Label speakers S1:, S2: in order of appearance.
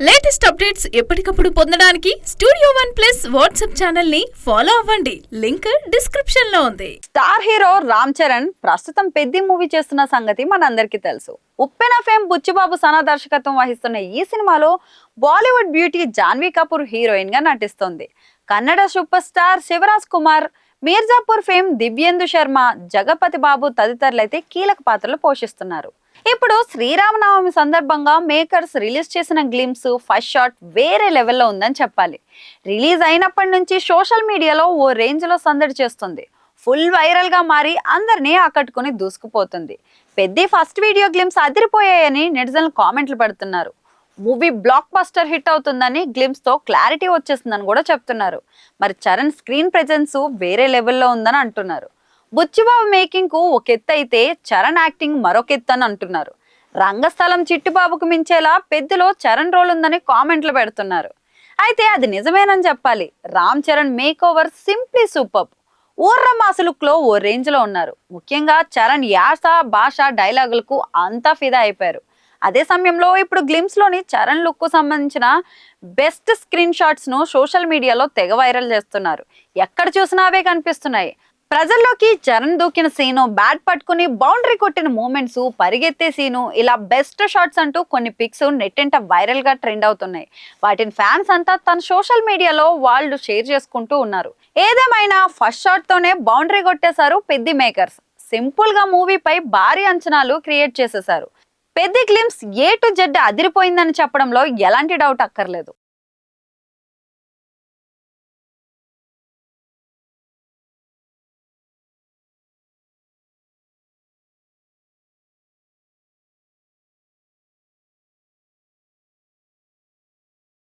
S1: Latest updates ఎప్పటికప్పుడు పొందడానికి studio one plus WhatsApp channel ని ఫాలో అవ్వండి. లింక్ డిస్క్రిప్షన్ లో ఉంది.
S2: స్టార్ హీరో రామ్ చరణ్ ప్రస్తుతం పెద్ద మూవీ చేస్తున్న సంగతి మనందరికీ తెలుసు. ఉప్పెన ఫేమ్ బుచ్చిబాబు సనా దర్శకత్వం వహిస్తున్న ఈ సినిమాలో Bollywood beauty Janhvi Kapoor heroine గా నటిస్తోంది. Kannada superstar Shivaraj Kumar, Mirzapur fame Divyendu Sharma, Jagapathi Babu తదితరులైతే కీలక పాత్రలు పోషిస్తున్నారు. ఇప్పుడు శ్రీరామనవమి సందర్భంగా మేకర్స్ రిలీజ్ చేసిన గ్లిమ్స్ ఫస్ట్ షాట్ వేరే లెవెల్లో ఉందని చెప్పాలి. రిలీజ్ అయినప్పటి నుంచి సోషల్ మీడియాలో ఓ రేంజ్ లో సందడి చేస్తుంది. ఫుల్ వైరల్ గా మారి అందరినీ ఆకట్టుకుని దూసుకుపోతుంది. పెద్ద ఫస్ట్ వీడియో గ్లిమ్స్ అదిరిపోయాయని నెటిజన్లు కామెంట్లు పెడుతున్నారు. మూవీ బ్లాక్ బస్టర్ హిట్ అవుతుందని గ్లిమ్స్ తో క్లారిటీ వచ్చేస్తుందని కూడా చెప్తున్నారు. మరి చరణ్ స్క్రీన్ ప్రెజెన్స్ వేరే లెవెల్లో ఉందని అంటున్నారు. బుచ్చిబాబు మేకింగ్ కు ఒక ఎత్తు అయితే చరణ్ యాక్టింగ్ మరొక ఎత్తు అని అంటున్నారు. రంగస్థలం చిట్టిబాబుకు మించేలా పెద్దలో చరణ్ రోల్ ఉందని కామెంట్లు పెడుతున్నారు. అయితే అది నిజమేనని చెప్పాలి. Ram Charan makeover simply super. ఊర్రమాసు లుక్ లో ఓ రేంజ్ లో ఉన్నారు. ముఖ్యంగా చరణ్ యాస భాష డైలాగులకు అంతా ఫిదా అయిపోయారు. అదే సమయంలో ఇప్పుడు గ్లిమ్స్ లోని చరణ్ లుక్ కు సంబంధించిన బెస్ట్ స్క్రీన్ షాట్స్ ను సోషల్ మీడియాలో తెగ వైరల్ చేస్తున్నారు. ఎక్కడ చూసినా అవే కనిపిస్తున్నాయి. ప్రజల్లోకి చరణ్ దూకిన సీను, బ్యాట్ పట్టుకుని బౌండరీ కొట్టిన మూమెంట్స్, పరిగెత్తే సీను, ఇలా బెస్ట్ షాట్స్ అంటూ కొన్ని పిక్స్ నెట్టింట వైరల్ గా ట్రెండ్ అవుతున్నాయి. వాటిని ఫ్యాన్స్ అంతా తన సోషల్ మీడియాలో వాళ్ళు షేర్ చేసుకుంటూ ఉన్నారు. ఏదేమైనా ఫస్ట్ షాట్ తోనే బౌండరీ కొట్టేశారు పెద్ద మేకర్స్. సింపుల్ గా మూవీపై భారీ అంచనాలు క్రియేట్ చేసేశారు. పెద్ద గ్లిమ్స్ A to Z అదిరిపోయిందని చెప్పడంలో ఎలాంటి డౌట్ అక్కర్లేదు.